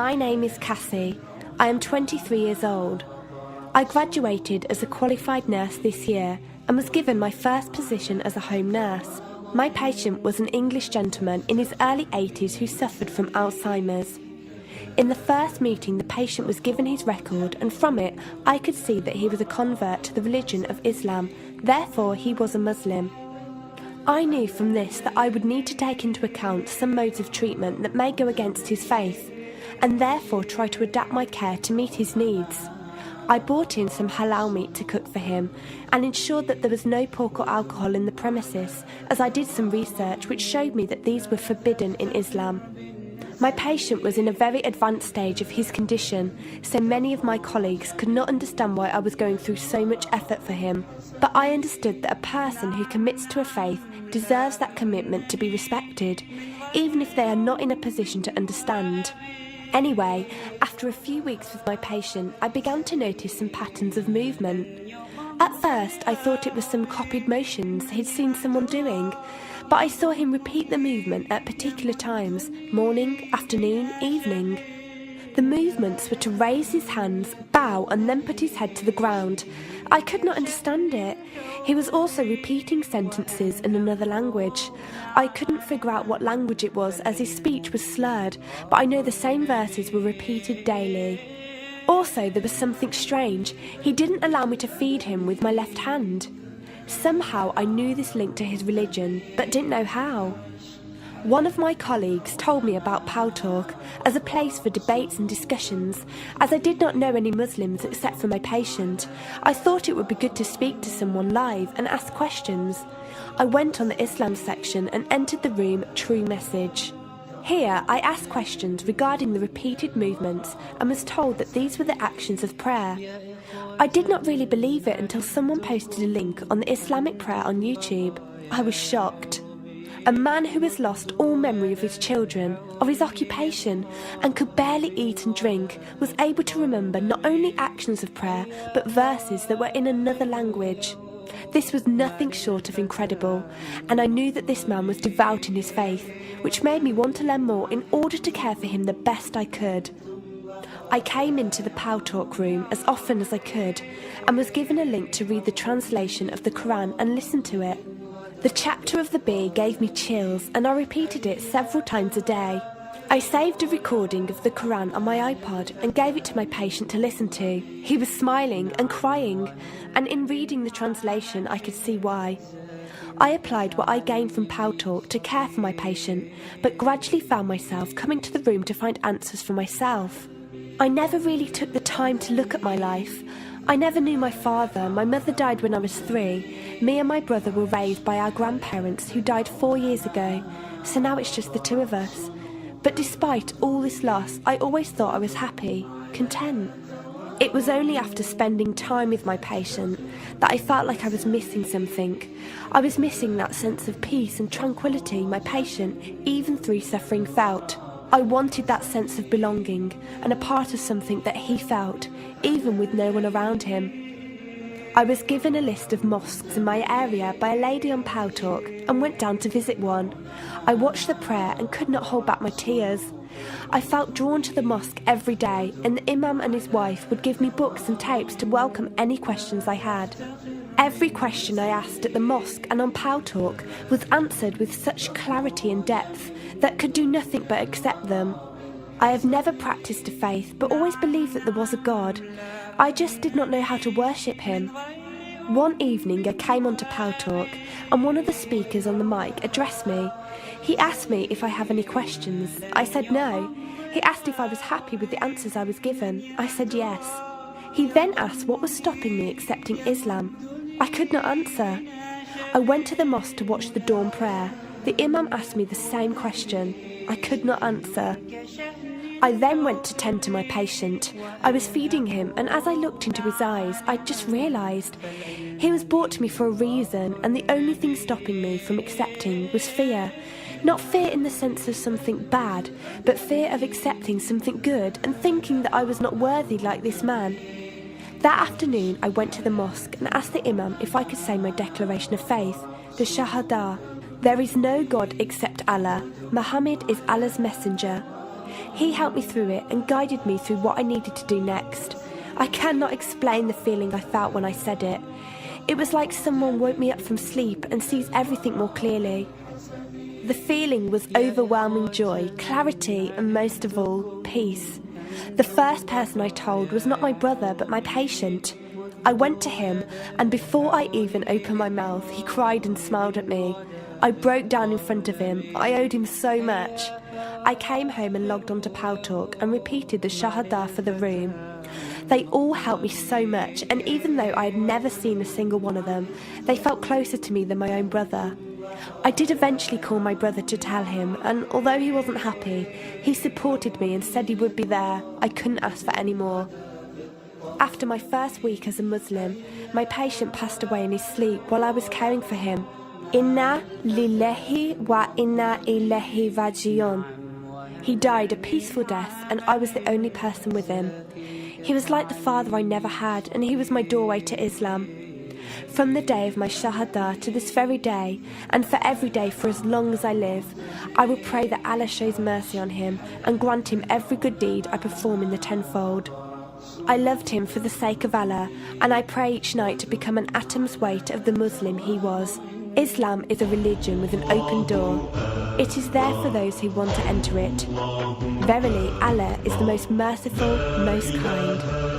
My name is Cassie. I am 23 years old. I graduated as a qualified nurse this year and was given my first position as a home nurse. My patient was an English gentleman in his early 80s who suffered from Alzheimer's. In the first meeting, the patient was given his record, and from it I could see that he was a convert to the religion of Islam, therefore he was a Muslim. I knew from this that I would need to take into account some modes of treatment that may go against his faith, and therefore try to adapt my care to meet his needs. I bought in some halal meat to cook for him and ensured that there was no pork or alcohol in the premises, as I did some research which showed me that these were forbidden in Islam. My patient was in a very advanced stage of his condition, so many of my colleagues could not understand why I was going through so much effort for him. But I understood that a person who commits to a faith deserves that commitment to be respected, even if they are not in a position to understand. Anyway, after a few weeks with my patient, I began to notice some patterns of movement. At first, I thought it was some copied motions he'd seen someone doing, but I saw him repeat the movement at particular times: morning, afternoon, evening. The movements were to raise his hands, bow, and then put his head to the ground. I could not understand it. He was also repeating sentences in another language. I couldn't figure out what language it was, as his speech was slurred, but I know the same verses were repeated daily. Also, there was something strange. He didn't allow me to feed him with my left hand. Somehow I knew this linked to his religion, but didn't know how. One of my colleagues told me about Talk as a place for debates and discussions. As I did not know any Muslims except for my patient, I thought it would be good to speak to someone live and ask questions. I went on the Islam section and entered the room True Message. Here I asked questions regarding the repeated movements and was told that these were the actions of prayer. I did not really believe it until someone posted a link on the Islamic prayer on YouTube. I was shocked. A man who has lost all memory of his children, of his occupation, and could barely eat and drink, was able to remember not only actions of prayer, but verses that were in another language. This was nothing short of incredible, and I knew that this man was devout in his faith, which made me want to learn more in order to care for him the best I could. I came into the Talk room as often as I could, and was given a link to read the translation of the Quran and listen to it. The chapter of the bee gave me chills, and I repeated it several times a day. I saved a recording of the Quran on my iPod and gave it to my patient to listen to. He was smiling and crying, and in reading the translation I could see why. I applied what I gained from Talk to care for my patient, but gradually found myself coming to the room to find answers for myself. I never really took the time to look at my life. I never knew my father. My mother died when I was 3. Me and my brother were raised by our grandparents who died 4 years ago, so now it's just the two of us. But despite all this loss, I always thought I was happy, content. It was only after spending time with my patient that I felt like I was missing something. I was missing that sense of peace and tranquility my patient, even through suffering, felt. I wanted that sense of belonging and a part of something that he felt, even with no one around him. I was given a list of mosques in my area by a lady on Talk and went down to visit one. I watched the prayer and could not hold back my tears. I felt drawn to the mosque every day, and the imam and his wife would give me books and tapes to welcome any questions I had. Every question I asked at the mosque and on Talk was answered with such clarity and depth that could do nothing but accept them. I have never practiced a faith, but always believed that there was a God. I just did not know how to worship him. One evening I came onto Talk, and one of the speakers on the mic addressed me. He asked me if I have any questions. I said no. He asked if I was happy with the answers I was given. I said yes. He then asked what was stopping me accepting Islam. I could not answer. I went to the mosque to watch the dawn prayer. The imam asked me the same question. I could not answer. I then went to tend to my patient. I was feeding him, and as I looked into his eyes, I just realised he was brought to me for a reason, and the only thing stopping me from accepting was fear. Not fear in the sense of something bad, but fear of accepting something good and thinking that I was not worthy like this man. That afternoon I went to the mosque and asked the imam if I could say my declaration of faith, the Shahada. There is no God except Allah. Muhammad is Allah's messenger. He helped me through it and guided me through what I needed to do next. I cannot explain the feeling I felt when I said it. It was like someone woke me up from sleep and sees everything more clearly. The feeling was overwhelming joy, clarity, and most of all, peace. The first person I told was not my brother, but my patient. I went to him, and before I even opened my mouth, he cried and smiled at me. I broke down in front of him. I owed him so much. I came home and logged onto Paltalk and repeated the Shahada for the room. They all helped me so much, and even though I had never seen a single one of them, they felt closer to me than my own brother. I did eventually call my brother to tell him, and although he wasn't happy, he supported me and said he would be there. I couldn't ask for any more. After my first week as a Muslim, my patient passed away in his sleep while I was caring for him. Inna lillahi wa inna ilaihi raji'un. He died a peaceful death, and I was the only person with him. He was like the father I never had, and he was my doorway to Islam. From the day of my Shahada to this very day, and for every day for as long as I live, I will pray that Allah shows mercy on him and grant him every good deed I perform in the tenfold. I loved him for the sake of Allah, and I pray each night to become an atom's weight of the Muslim he was. Islam is a religion with an open door. It is there for those who want to enter it. Verily, Allah is the most merciful, most kind.